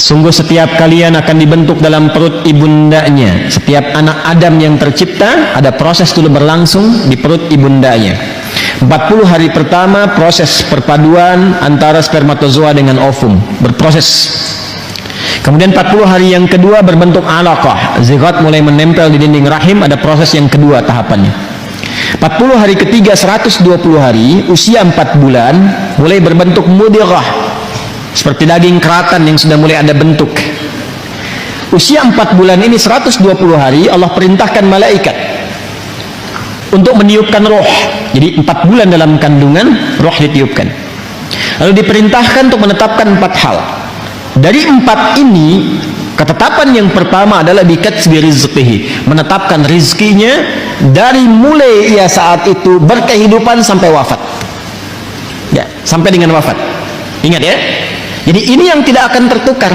Sungguh setiap kalian akan dibentuk dalam perut ibundanya. Setiap anak Adam yang tercipta ada proses dulu berlangsung di perut ibundanya. 40 hari pertama proses perpaduan antara spermatozoa dengan ovum berproses. Kemudian 40 hari yang kedua berbentuk alaqah, zigot mulai menempel di dinding rahim, ada proses yang kedua tahapannya. 40 hari ketiga 120 hari, usia 4 bulan mulai berbentuk mudirah, seperti daging keratan yang sudah mulai ada bentuk. Usia 4 bulan ini 120 hari Allah perintahkan malaikat untuk meniupkan roh. Jadi 4 bulan dalam kandungan roh ditiupkan. Lalu diperintahkan untuk menetapkan 4 hal. Dari 4 ini, ketetapan yang pertama adalah bikatsbi rizqihi, menetapkan rizkinya dari mulai ia saat itu berkehidupan sampai wafat. Ya, sampai dengan wafat. Ingat ya. Jadi ini yang tidak akan tertukar.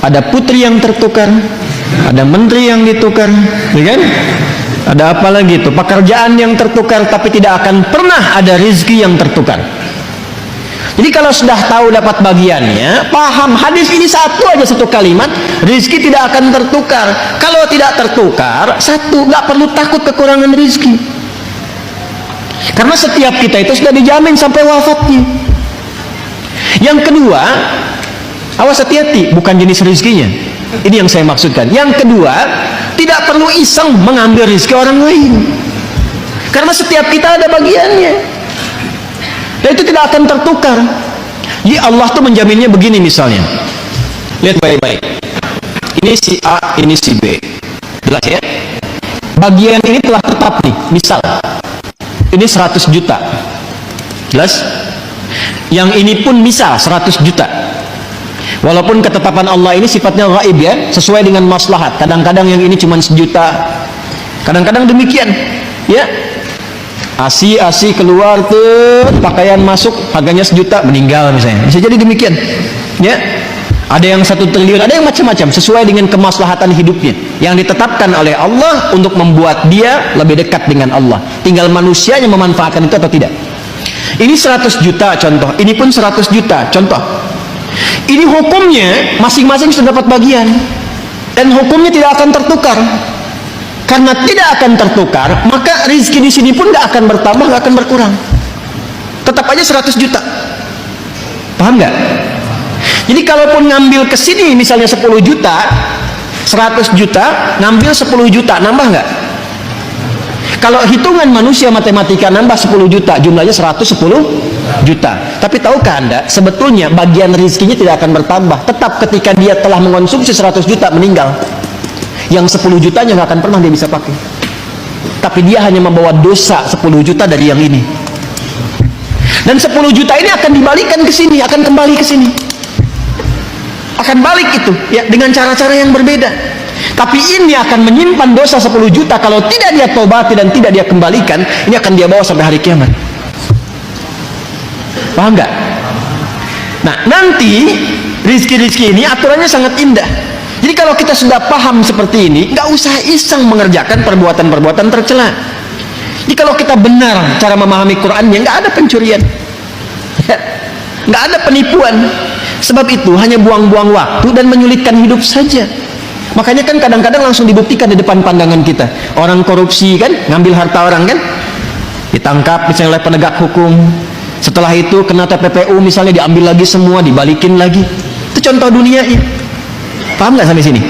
Ada putri yang tertukar, ada menteri yang ditukar, ya kan? Ada apa lagi itu? Pekerjaan yang tertukar, tapi tidak akan pernah ada rizki yang tertukar. Jadi kalau sudah tahu dapat bagiannya, paham hadis ini satu aja, satu kalimat, rizki tidak akan tertukar. Kalau tidak tertukar, satu, nggak perlu takut kekurangan rizki. Karena setiap kita itu sudah dijamin sampai wafatnya. Yang kedua, awas hati-hati, bukan jenis rizkinya. Ini yang saya maksudkan. Yang kedua, tidak perlu iseng mengambil rizki orang lain. Karena setiap kita ada bagiannya. Dan itu tidak akan tertukar. Jadi Allah tuh menjaminnya begini misalnya. Lihat baik-baik. Ini si A, ini si B. Jelas ya? Bagian ini telah tetap nih. Misal, ini 100 juta. Jelas? Yang ini pun misal 100 juta. Walaupun ketetapan Allah ini sifatnya gaib ya, sesuai dengan maslahat. Kadang-kadang yang ini cuma 1 juta. Kadang-kadang demikian. Ya. Asi keluar tuh, pakaian masuk, harganya 1 juta, meninggal misalnya. Bisa jadi demikian. Ya. Ada yang 1 triliun, ada yang macam-macam sesuai dengan kemaslahatan hidupnya yang ditetapkan oleh Allah untuk membuat dia lebih dekat dengan Allah. Tinggal manusianya memanfaatkan itu atau tidak. Ini 100 juta contoh, ini pun 100 juta contoh. Ini hukumnya masing-masing sudah dapat bagian dan hukumnya tidak akan tertukar. Karena tidak akan tertukar, maka rizki di sini pun nggak akan bertambah, nggak akan berkurang. Tetap aja 100 juta. Paham nggak? Jadi kalaupun ngambil ke sini misalnya 10 juta, 100 juta, ngambil 10 juta, nambah nggak? Kalau hitungan manusia matematika nambah 10 juta, jumlahnya 110 juta. Tapi tahukah Anda, sebetulnya bagian rizkinya tidak akan bertambah. Tetap ketika dia telah mengonsumsi 100 juta, meninggal. Yang 10 jutanya nggak akan pernah dia bisa pakai. Tapi dia hanya membawa dosa 10 juta dari yang ini. Dan 10 juta ini akan dibalikan ke sini, akan kembali ke sini. Akan balik itu, ya, dengan cara-cara yang berbeda. Tapi ini akan menyimpan dosa 10 juta kalau tidak dia tobati dan tidak dia kembalikan, ini akan dia bawa sampai hari kiamat. Paham nggak? Nah, nanti rizki-rizki ini aturannya sangat indah. Jadi kalau kita sudah paham seperti ini, nggak usah iseng mengerjakan perbuatan-perbuatan tercela. Jadi kalau kita benar cara memahami Qurannya, nggak ada pencurian, nggak ada penipuan. Sebab itu hanya buang-buang waktu dan menyulitkan hidup saja. Makanya kan kadang-kadang langsung dibuktikan di depan pandangan kita. Orang korupsi kan, ngambil harta orang kan, ditangkap misalnya oleh penegak hukum. Setelah itu kena TPPU misalnya, diambil lagi semua, dibalikin lagi. Itu contoh dunianya. Paham nggak sampai sini?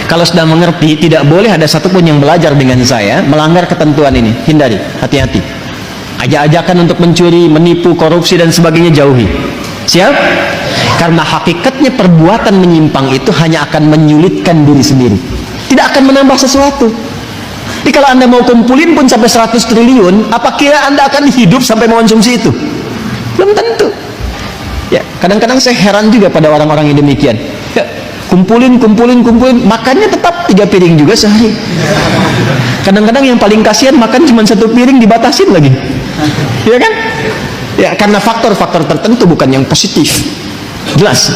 Kalau sudah mengerti, tidak boleh ada satupun yang belajar dengan saya melanggar ketentuan ini. Hindari, hati-hati. Ajak-ajakan untuk mencuri, menipu, korupsi dan sebagainya jauhi. Siap? Karena hakikatnya perbuatan menyimpang itu hanya akan menyulitkan diri sendiri, tidak akan menambah sesuatu. Jadi kalau Anda mau kumpulin pun sampai 100 triliun, apa kira Anda akan hidup sampai mengonsumsi itu? Belum tentu. Ya, kadang-kadang saya heran juga pada orang-orang yang demikian. Ya, kumpulin, makannya tetap 3 piring juga sehari. Kadang-kadang yang paling kasihan makan cuma 1 piring, dibatasin lagi. Ya kan? Ya, karena faktor-faktor tertentu bukan yang positif. Jelas.